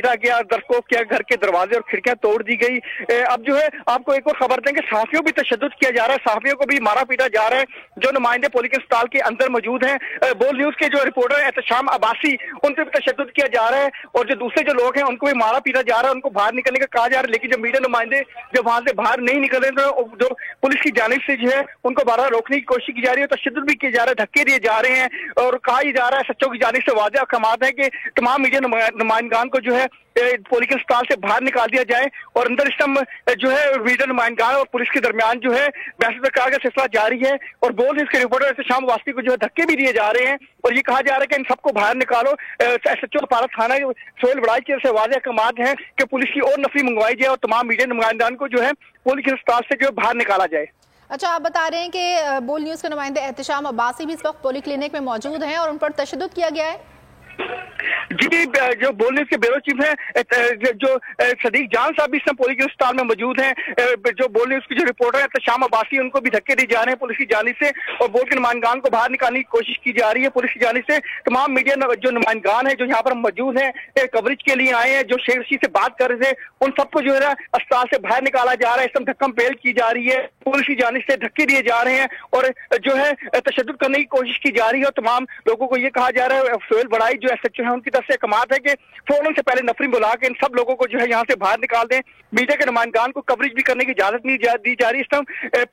गया, दरकोफ किया, घर के दरवाजे और खिड़कियां तोड़ दी गई। अब जो है आपको एक और खबर दें कि सहाफियों भी तशद्दुद किया जा रहा है, सहाफियों को भी मारा पीटा जा रहा है जो नुमाइंदे पोलिंग अस्पताल के अंदर मौजूद हैं। बोल न्यूज के जो रिपोर्टर एहतशाम अब्बासी, उन पर भी तशद्दुद किया जा रहा है और जो दूसरे जो लोग हैं उनको भी मारा पीटा जा रहा है, उनको बाहर निकलने का कहा जा रहा है। लेकिन जब मीडिया नुमाइंदे जब वहां से बाहर नहीं निकल रहे तो जो पुलिस की जानिब से जो है उनको बारह रोकने की कोशिश की जा रही है, तशद्दुद भी किया जा रहा है, धक्के दिए जा रहे हैं और कहा जा रहा है सच्चों की जानिब से वाज़ेह अहकामात है कि तमाम मीडिया नुमाइंदगान को जो है पोलिंग अस्पताल से बाहर निकाल दिया जाए और अंदर इस टाइम जो है मीडिया नुमाइंदगान और पुलिस के दरमियान जो है बहस का सिलसिला जारी है। और बोल इसके रिपोर्टर एहतशाम अब्बासी को जो है धक्के भी दिए जा रहे हैं और ये कहा जा रहा है कि इन सबको बाहर निकालो। SHO पारा थाना सोहेल बड़ाई की तरफ से वाज़ेह अहकामात हैं कि पुलिस की और नफरी मंगवाई जाए और तमाम मीडिया नुमाइंदगान को जो है पुलिस अस्पताल से जो है बाहर निकाला जाए। अच्छा, आप बता रहे हैं कि बोल न्यूज़ के नुमाइंदे एहतशाम अब्बासी भी इस वक्त पोली क्लिनिक में मौजूद हैं और उन पर तशद्दुद किया गया है। जी, जो बोल न्यूज के ब्यूरो चीफ हैं जो सदीक जान साहब भी इस समय पोलिंग अस्पताल में मौजूद हैं। जो बोल न्यूज की जो रिपोर्टर है एहतशाम अब्बासी, उनको भी धक्के दिए जा रहे हैं पुलिस की जानिब से और बोल के नुमाइंदगान को बाहर निकालने की कोशिश की जा रही है पुलिस की जानिब से। तमाम मीडिया जो नुमाइंदगान है जो यहाँ पर मौजूद हैं कवरेज के लिए आए हैं, जो शेख रशीद से बात कर रहे थे, उन सबको जो है ना अस्पताल से बाहर निकाला जा रहा है। इस समय धक्कम पेल की जा रही है, पुलिस की जानिब से धक्के दिए जा रहे हैं और जो है तशद्दुद करने की कोशिश की जा रही है। और तमाम लोगों को ये कहा जा रहा है, सोहेल बड़ाई जो SHO है उनकी तरफ से कमात है कि फौरन से पहले नफरी बुला के इन सब लोगों को जो है यहाँ से बाहर निकाल दें। मीडिया के नुमाइंदगान को कवरेज भी करने की इजाजत नहीं दी जा रही। इस टाइम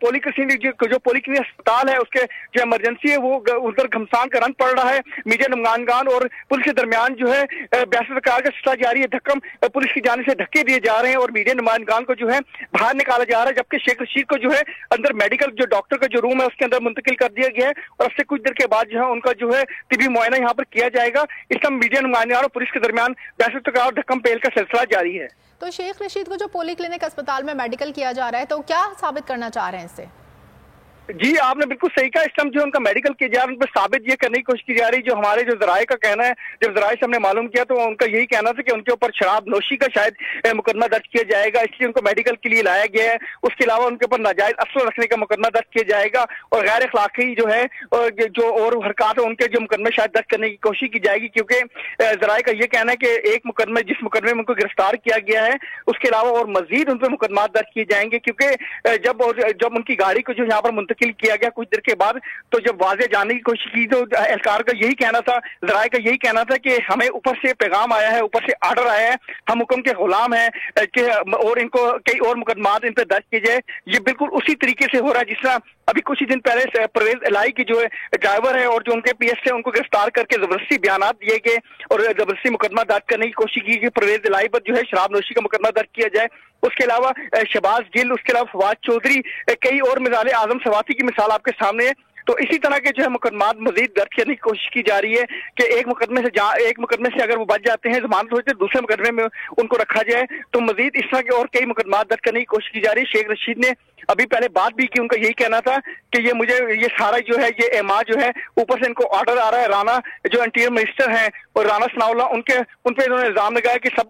पोलिंग क्लिनिक जो पोलिंग क्लिनिक अस्पताल है उसके जो इमरजेंसी है वो उधर घमसान का रंग पड़ रहा है। मीडिया नुमाइंदगान और पुलिस के दरमियान जो है बहस का सिलसिला जारी है। धक्कम पुलिस की जानिब से धक्के दिए जा रहे हैं और मीडिया नुमाइंदगान को जो है बाहर निकाला जा रहा है, जबकि शेख रशीद को जो है अंदर मेडिकल जो डॉक्टर का जो रूम है उसके अंदर मुंतकिल कर दिया गया है और अब से कुछ देर के बाद जो है उनका जो है तिबी मुआयना यहाँ पर किया जाएगा। इस टाइम मीडिया नुमाइंदगान और पुलिस के दरमियान बहस और धक्कम पेल का सिलसिला जारी है। तो शेख रशीद को जो पोली क्लिनिक अस्पताल में मेडिकल किया जा रहा है, तो क्या साबित करना चाह रहे हैं इससे? जी, आपने बिल्कुल सही कहा। इस टाइम जो उनका मेडिकल किया जा रहा है उन पर साबित ये करने की कोशिश की जा रही है। जो हमारे जो जराये का कहना है, जब जराये से हमने मालूम किया तो उनका यही कहना था कि उनके ऊपर शराब नोशी का शायद मुकदमा दर्ज किया जाएगा, इसलिए उनको मेडिकल के लिए लाया गया है। उसके अलावा उनके ऊपर नाजायज असला रखने का मुकदमा दर्ज किया जाएगा और गैर अखलाकी जो है जो और हरकत है उनके जो मुकदमे शायद दर्ज करने की कोशिश की जाएगी, क्योंकि जराये का ये कहना है कि एक मुकदमे जिस मुकदमे में उनको गिरफ्तार किया गया है उसके अलावा और मजीद उन पर मुकदमा दर्ज किए जाएंगे, क्योंकि जब उनकी गाड़ी को जो यहाँ पर मुंतकिल किया गया कुछ के बाद तो जब वाज़ेह जानने की कोशिश की तो एहलकार का यही कहना था, जराये का यही कहना था कि हमें ऊपर से पैगाम आया है, ऊपर से आर्डर आया है, हम हुक्म के गुलाम हैं कि और इनको कई और मुकदमात इन पर दर्ज किए जाए। ये बिल्कुल उसी तरीके से हो रहा है जिस तरह अभी कुछ ही दिन पहले परवेज इलाही की जो ड्राइवर है और जो उनके PS से उनको गिरफ्तार करके जबरदस्ती बयानात दिए गए और जबरदस्ती मुकदमा दर्ज करने की कोशिश की कि परवेज इलाही पर जो है शराब नोशी का मुकदमा दर्ज किया जाए। उसके अलावा शहबाज गिल, उसके अलावा फवाद चौधरी, कई और मिसालें, आजम सवाती की मिसाल आपके सामने है। तो इसी तरह के जो है मुकदमात मजीद दर्ज करने की कोशिश की जा रही है कि एक मुकदमे से अगर वो बच जाते हैं, जमानत हो जाती है, दूसरे मुकदमे में उनको रखा जाए। तो मजीद इस तरह के और कई मुकदमात दर्ज करने की कोशिश की जा रही है। शेख रशीद ने अभी पहले बात भी की, उनका यही कहना था कि ये सारा जो है ये एमा जो है ऊपर से इनको ऑर्डर आ रहा है। राना जो इंटीरियर मिनिस्टर हैं और राना सनाउल्लाह उन पे इन्होंने इल्जाम लगाया कि सब